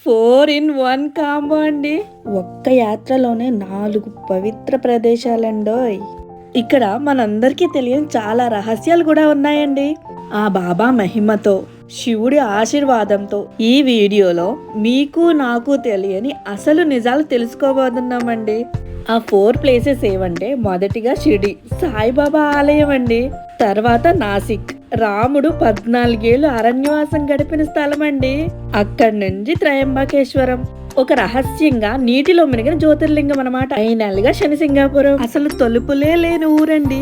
4 in 1 combo అండి. ఒక్క యాత్రలోనే 4 పవిత్ర ప్రదేశాలండోయ్. ఇక్కడ మనందరికీ తెలియని చాలా రహస్యాలు కూడా ఉన్నాయండి. ఆ బాబా మహిమతో, శివుడి ఆశీర్వాదంతో ఈ వీడియోలో మీకు నాకు తెలియని అసలు నిజాలు తెలుసుకోబోతున్నామండి. ఆ 4 ప్లేసెస్ ఏవంటే, మొదటిగా షిరిడి సాయిబాబా ఆలయం అండి. తర్వాత నాసిక్, రాముడు 14 ఏళ్ళు అరణ్యవాసం గడిపిన స్థలం అండి. అక్కడి నుంచి త్రయంబకేశ్వరం, ఒక రహస్యంగా నీటిలో మునిగిన జ్యోతిర్లింగం అనమాట. ఫైనల్గా శనిసింగాపురం, అసలు తలుపులే లేని ఊరండి.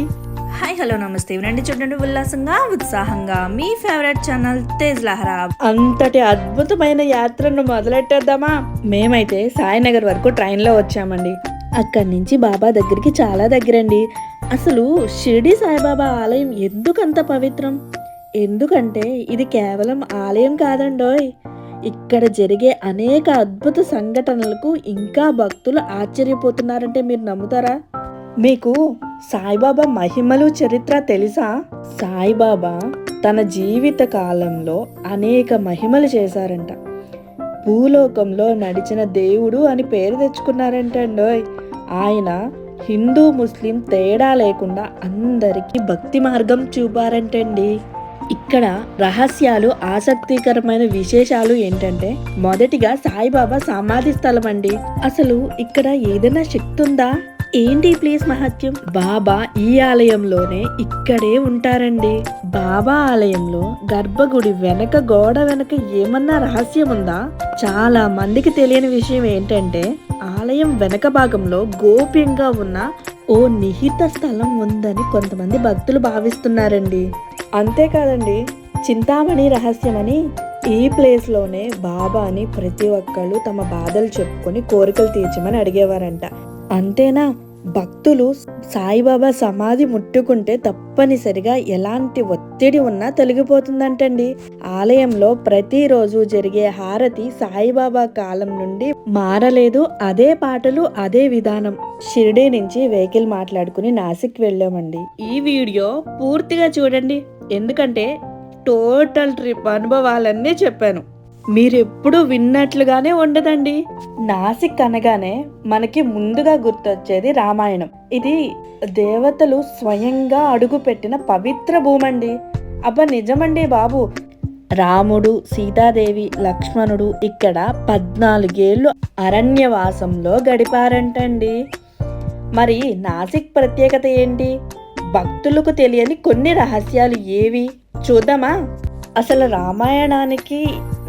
హాయ్ హలో నమస్తే, రండి చూడండి ఉల్లాసంగా ఉత్సాహంగా మీ ఫేవరెట్ ఛానల్ తేజ్ లహరా. అంతటి అద్భుతమైన యాత్రను మొదలెట్టేద్దామా? మేమైతే సాయినగర్ వరకు ట్రైన్లో వచ్చామండి. అక్కడి నుంచి బాబా దగ్గరికి చాలా దగ్గరండి. అసలు షిరిడి సాయిబాబా ఆలయం ఎందుకంత పవిత్రం? ఎందుకంటే ఇది కేవలం ఆలయం కాదండోయ్. ఇక్కడ జరిగే అనేక అద్భుత సంఘటనలకు ఇంకా భక్తులు ఆశ్చర్యపోతున్నారంటే మీరు నమ్ముతారా? మీకు సాయిబాబా మహిమలు చరిత్ర తెలుసా? సాయిబాబా తన జీవిత కాలంలో అనేక మహిమలు చేశారంట. భూలోకంలో నడిచిన దేవుడు అని పేరు తెచ్చుకున్నారంటండోయ్. ఆయన హిందూ ముస్లిం తేడా లేకుండా అందరికీ భక్తి మార్గం చూపారంటండి. ఇక్కడ రహస్యాలు, ఆసక్తికరమైన విశేషాలు ఏంటంటే, మొదటిగా సాయిబాబా సమాధి స్థలం అండి. అసలు ఇక్కడ ఏదైనా శక్తి ఉందా? ఏంటి ప్లీజ్ మహత్యం? బాబా ఈ ఆలయంలోనే ఇక్కడే ఉంటారండి. బాబా ఆలయంలో గర్భగుడి వెనక గోడ వెనక ఏమన్నా రహస్యం ఉందా? చాలా మందికి తెలియని విషయం ఏంటంటే, ఆలయం వెనక భాగంలో గోప్యంగా ఉన్న ఓ నిహిత స్థలం ఉందని కొంతమంది భక్తులు భావిస్తున్నారండి. అంతేకాదండి, చింతామణి రహస్యమని ఈ ప్లేస్లోనే బాబాని ప్రతి ఒక్కళ్ళు తమ బాధలు చెప్పుకొని కోరికలు తీర్చమని అడిగేవారంట. అంతేనా, భక్తులు సాయిబాబా సమాధి ముట్టుకుంటే తప్పనిసరిగా ఎలాంటి ఒత్తిడి ఉన్నా తొలగిపోతుందంటండి. ఆలయంలో ప్రతిరోజు జరిగే హారతి సాయిబాబా కాలం నుండి మారలేదు. అదే పాటలు, అదే విధానం. షిరిడి నుంచి వెహికల్ మాట్లాడుకుని నాసిక్ వెళ్ళామండి. ఈ వీడియో పూర్తిగా చూడండి, ఎందుకంటే టోటల్ ట్రిప్ అనుభవాలన్నీ చెప్పాను. మీరెప్పుడు విన్నట్లుగానే ఉండదండి. నాసిక్ అనగానే మనకి ముందుగా గుర్తొచ్చేది రామాయణం. ఇది దేవతలు స్వయంగా అడుగుపెట్టిన పవిత్ర భూమండి. అబ్బా నిజమండి బాబు. రాముడు, సీతాదేవి, లక్ష్మణుడు ఇక్కడ 14 ఏళ్ళు అరణ్యవాసంలో గడిపారంటండి. మరి నాసిక్ ప్రత్యేకత ఏంటి? భక్తులకు తెలియని కొన్ని రహస్యాలు ఏవి చూద్దామా? అసలు రామాయణానికి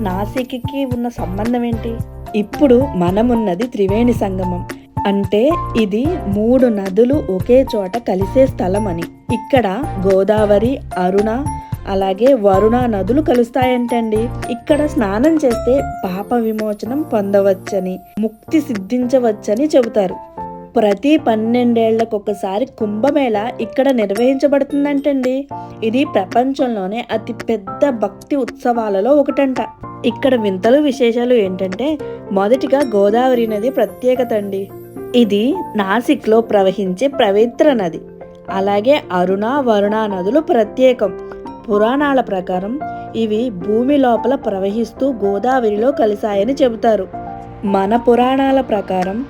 నాసిక్కి ఉన్న సంబంధం ఏంటి? ఇప్పుడు మనమున్నది త్రివేణి సంగమం, అంటే ఇది 3 నదులు ఒకే చోట కలిసే స్థలం అని. ఇక్కడ గోదావరి, అరుణ అలాగే వరుణ నదులు కలుస్తాయంటండి. ఇక్కడ స్నానం చేస్తే పాప విమోచనం పొందవచ్చని, ముక్తి సిద్ధించవచ్చని చెబుతారు. ప్రతి 12 ఏళ్లకొకసారి కుంభమేళ ఇక్కడ నిర్వహించబడుతుందంటండి. ఇది ప్రపంచంలోనే అతి పెద్ద భక్తి ఉత్సవాలలో ఒకటంట. ఇక్కడ వింతలు, విశేషాలు ఏంటంటే, మొదటిగా గోదావరి నది ప్రత్యేకత అండి. ఇది నాసిక్లో ప్రవహించే పవిత్ర నది. అలాగే అరుణ, వరుణ నదులు ప్రత్యేకం. పురాణాల ప్రకారం ఇవి భూమి లోపల ప్రవహిస్తూ గోదావరిలో కలిశాయని చెబుతారు. మన పురాణాల ప్రకారం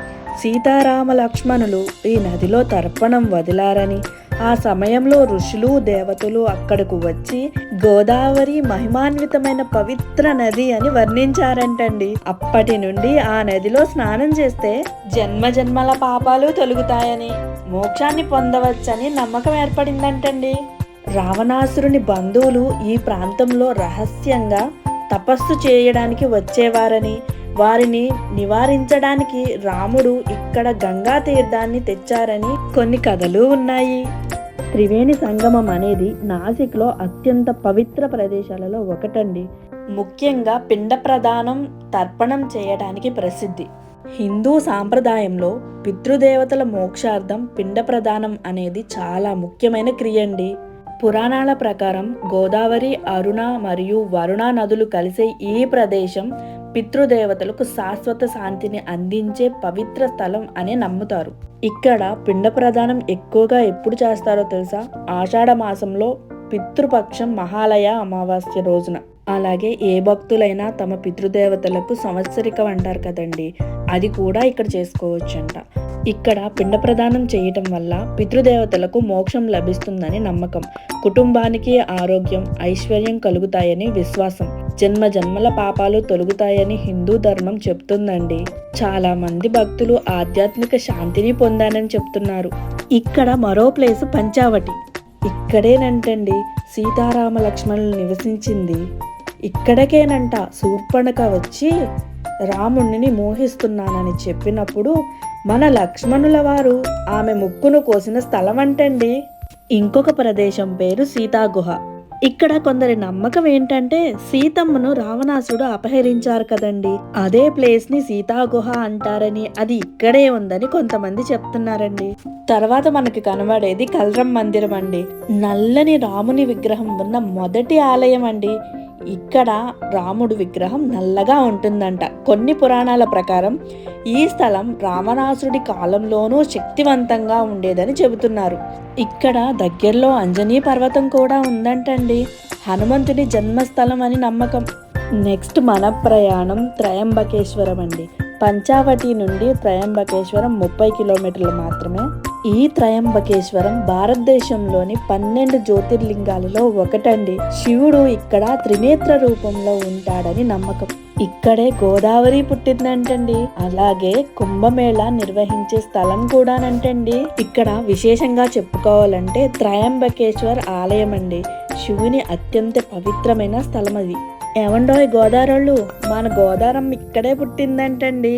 సీతారామ లక్ష్మణులు ఈ నదిలో తర్పణం వదిలారని, ఆ సమయంలో ఋషులు, దేవతలు అక్కడకు వచ్చి గోదావరి మహిమాన్వితమైన పవిత్ర నది అని వర్ణించారంటండి. అప్పటి నుండి ఆ నదిలో స్నానం చేస్తే జన్మ జన్మల పాపాలు తొలగుతాయని, మోక్షాన్ని పొందవచ్చని నమ్మకం ఏర్పడిందంటండి. రావణాసురుని బంధువులు ఈ ప్రాంతంలో రహస్యంగా తపస్సు చేయడానికి వచ్చేవారని, వారిని నివారించడానికి రాముడు ఇక్కడ గంగా తీర్థాన్ని తెచ్చారని కొన్ని కథలు ఉన్నాయి. త్రివేణి సంగమం అనేది నాసిక్లో అత్యంత పవిత్ర ప్రదేశాలలో ఒకటండి. ముఖ్యంగా పిండ ప్రదానం, తర్పణం చేయడానికి ప్రసిద్ధి. హిందూ సాంప్రదాయంలో పితృదేవతల మోక్షార్థం పిండ ప్రదానం అనేది చాలా ముఖ్యమైన క్రియండి. పురాణాల ప్రకారం గోదావరి, అరుణ మరియు వరుణ నదులు కలిసే ఈ ప్రదేశం పితృదేవతలకు శాశ్వత శాంతిని అందించే పవిత్ర స్థలం అని నమ్ముతారు. ఇక్కడ పిండ ప్రదానం ఎక్కువగా ఎప్పుడు చేస్తారో తెలుసా? ఆషాఢ మాసంలో పితృపక్షం మహాలయ అమావాస్య రోజున. అలాగే ఏ భక్తులైనా తమ పితృదేవతలకు సంవత్సరికం అంటారు కదండి, అది కూడా ఇక్కడ చేసుకోవచ్చంట. ఇక్కడ పిండ ప్రదానం చేయటం వల్ల పితృదేవతలకు మోక్షం లభిస్తుందని నమ్మకం. కుటుంబానికి ఆరోగ్యం, ఐశ్వర్యం కలుగుతాయని విశ్వాసం. జన్మ జన్మల పాపాలు తొలగుతాయని హిందూ ధర్మం చెప్తుందండి. చాలా మంది భక్తులు ఆధ్యాత్మిక శాంతిని పొందానని చెప్తున్నారు. ఇక్కడ మరో ప్లేసు పంచావటి. ఇక్కడేనంటండి సీతారామ లక్ష్మణులు నివసించింది. ఇక్కడికేనంట శూర్పణఖ వచ్చి రాముణ్ణిని మోహిస్తున్నానని చెప్పినప్పుడు మన లక్ష్మణుల వారు ఆమె ముక్కును కోసిన స్థలం అంటండి. ఇంకొక ప్రదేశం పేరు సీతాగుహ. ఇక్కడ కొందరి నమ్మకం ఏంటంటే సీతమ్మను రావణాసుడు అపహరించారు కదండి, అదే ప్లేస్ ని సీతాగుహ అంటారని, అది ఇక్కడే ఉందని కొంతమంది చెప్తున్నారండి. తర్వాత మనకి కనబడేది కల్రం మందిరం అండి. నల్లని రాముని విగ్రహం ఉన్న మొదటి ఆలయం అండి. ఇక్కడ రాముడు విగ్రహం నల్లగా ఉంటుందంట. కొన్ని పురాణాల ప్రకారం ఈ స్థలం రావణాసుడి కాలంలోనూ శక్తివంతంగా ఉండేదని చెబుతున్నారు. ఇక్కడ దగ్గరలో అంజనీ పర్వతం కూడా ఉందంటండి. హనుమంతుడి జన్మస్థలం అని నమ్మకం. నెక్స్ట్ మన ప్రయాణం త్రయంబకేశ్వరం అండి. పంచావటి నుండి త్రయంబకేశ్వరం 30 కిలోమీటర్లు మాత్రమే. ఈ త్రయంబకేశ్వరం భారతదేశంలోని 12 జ్యోతిర్లింగాలలో ఒకటండి. శివుడు ఇక్కడ త్రినేత్ర రూపంలో ఉంటాడని నమ్మకం. ఇక్కడే గోదావరి పుట్టిందంటండి. అలాగే కుంభమేళా నిర్వహించే స్థలం కూడానంటండి. ఇక్కడ విశేషంగా చెప్పుకోవాలంటే త్రయంబకేశ్వర్ ఆలయం అండి. శివుని అత్యంత పవిత్రమైన స్థలం అది. ఏమండోయ్ గోదావరోళ్ళు, మన గోదావరం ఇక్కడే పుట్టిందంటండి.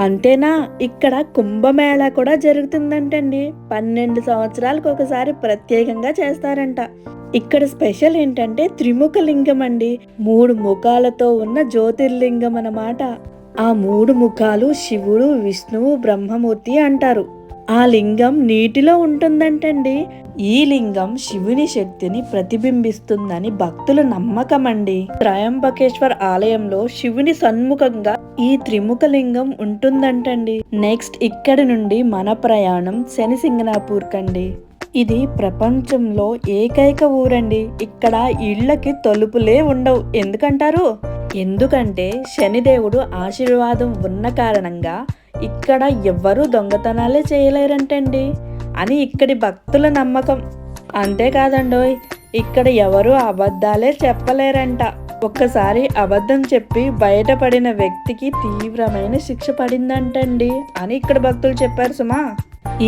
అంతేనా, ఇక్కడ కుంభమేళా కూడా జరుగుతుందంటండి. 12 సంవత్సరాలకు ఒకసారి ప్రత్యేకంగా చేస్తారంట. ఇక్కడ స్పెషల్ ఏంటంటే త్రిముఖ లింగం అండి. 3 ముఖాలతో ఉన్న జ్యోతిర్లింగం అన్నమాట. ఆ 3 ముఖాలు శివుడు, విష్ణువు, బ్రహ్మమూర్తి అంటారు. ఆ లింగం నీటిలో ఉంటుందంటండి. ఈ లింగం శివుని శక్తిని ప్రతిబింబిస్తుందని భక్తుల నమ్మకం అండి. త్రయంబకేశ్వర్ ఆలయంలో శివుని సన్ముఖంగా ఈ త్రిముఖ లింగం ఉంటుందంటండి. నెక్స్ట్ ఇక్కడి నుండి మన ప్రయాణం శనిసింగనాపూర్ కండి. ఇది ప్రపంచంలో ఏకైక ఊరండి. ఇక్కడ ఇళ్లకి తలుపులే ఉండవు. ఎందుకంటారు? ఎందుకంటే శనిదేవుడు ఆశీర్వాదం ఉన్న కారణంగా ఇక్కడ ఎవ్వరూ దొంగతనాలే చేయలేరంటండి అని ఇక్కడి భక్తుల నమ్మకం. అంతేకాదండోయ్, ఇక్కడ ఎవరు అబద్ధాలే చెప్పలేరంట. ఒక్కసారి అబద్ధం చెప్పి బయటపడిన వ్యక్తికి తీవ్రమైన శిక్ష పడిందంటండి అని ఇక్కడ భక్తులు చెప్పారు సుమా.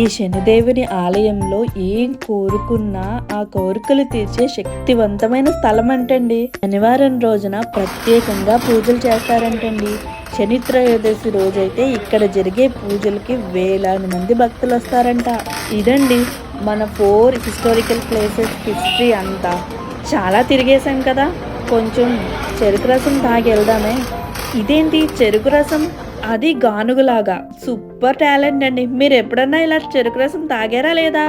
ఈ శనిదేవుని ఆలయంలో ఏం కోరుకున్నా ఆ కోరికలు తీర్చే శక్తివంతమైన స్థలం అంటండి. శనివారం రోజున ప్రత్యేకంగా పూజలు చేస్తారంటండి. శని త్రయోదశి రోజైతే ఇక్కడ జరిగే పూజలకి వేలాది మంది భక్తులు వస్తారంట. ఇదండి మన 4 హిస్టారికల్ ప్లేసెస్ హిస్టరీ అంతా. చాలా తిరిగేసాం కదా, కొంచెం చెరుకు రసం తాగి వెళ్దామే. ఇదేంటి చెరుకు రసం? అది గానుగులాగా. సూపర్ టాలెంట్ అండి. మీరు ఎప్పుడన్నా ఇలా చెరుకు రసం తాగారా లేదా?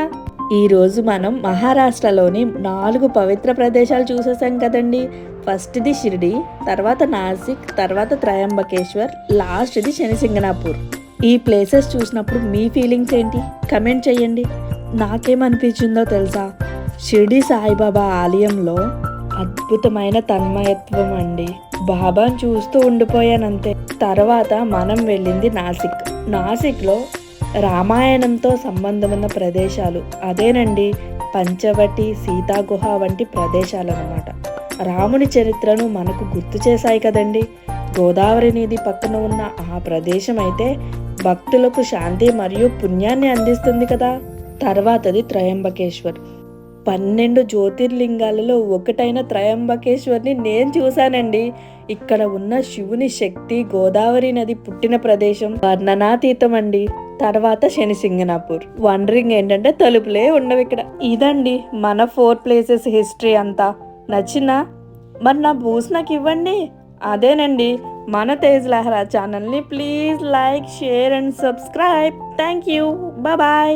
ఈరోజు మనం మహారాష్ట్రలోని 4 పవిత్ర ప్రదేశాలు చూసేసాం కదండి. ఫస్ట్ది షిరిడి, తర్వాత నాసిక్, తర్వాత త్రయంబకేశ్వర్, లాస్ట్ది శనిసింగనాపూర్. ఈ ప్లేసెస్ చూసినప్పుడు మీ ఫీలింగ్స్ ఏంటి కమెంట్ చేయండి. నాకేమనిపించిందో తెలుసా, షిరిడి సాయిబాబా ఆలయంలో అద్భుతమైన తన్మయత్వం అండి. బాబాను చూస్తూ ఉండిపోయానంతే. తర్వాత మనం వెళ్ళింది నాసిక్. నాసిక్లో రామాయణంతో సంబంధం ఉన్న ప్రదేశాలు, అదేనండి పంచవటి, సీతాగుహ వంటి ప్రదేశాలు అన్నమాట. రాముని చరిత్రను మనకు గుర్తు చేశాయి కదండి. గోదావరి నది పక్కన ఉన్న ఆ ప్రదేశం అయితే భక్తులకు శాంతి మరియు పుణ్యాన్ని అందిస్తుంది కదా. తర్వాతది త్రయంబకేశ్వర్. 12 జ్యోతిర్లింగాలలో ఒకటైన త్రయంబకేశ్వర్ని నేను చూశానండి. ఇక్కడ ఉన్న శివుని శక్తి, గోదావరి నది పుట్టిన ప్రదేశం వర్ణనాతీతం అండి. తర్వాత శనిసింగనాపూర్. వండరింగ్ ఏంటంటే తలుపులే ఉండవు ఇక్కడ. ఇదండి మన 4 ప్లేసెస్ హిస్టరీ అంతా. నచ్చిందా? మరి నా బూస్ నాకు ఇవ్వండి. అదేనండి మన తేజ్ లహరా ఛానల్ని please like, share and subscribe. Thank you. Bye.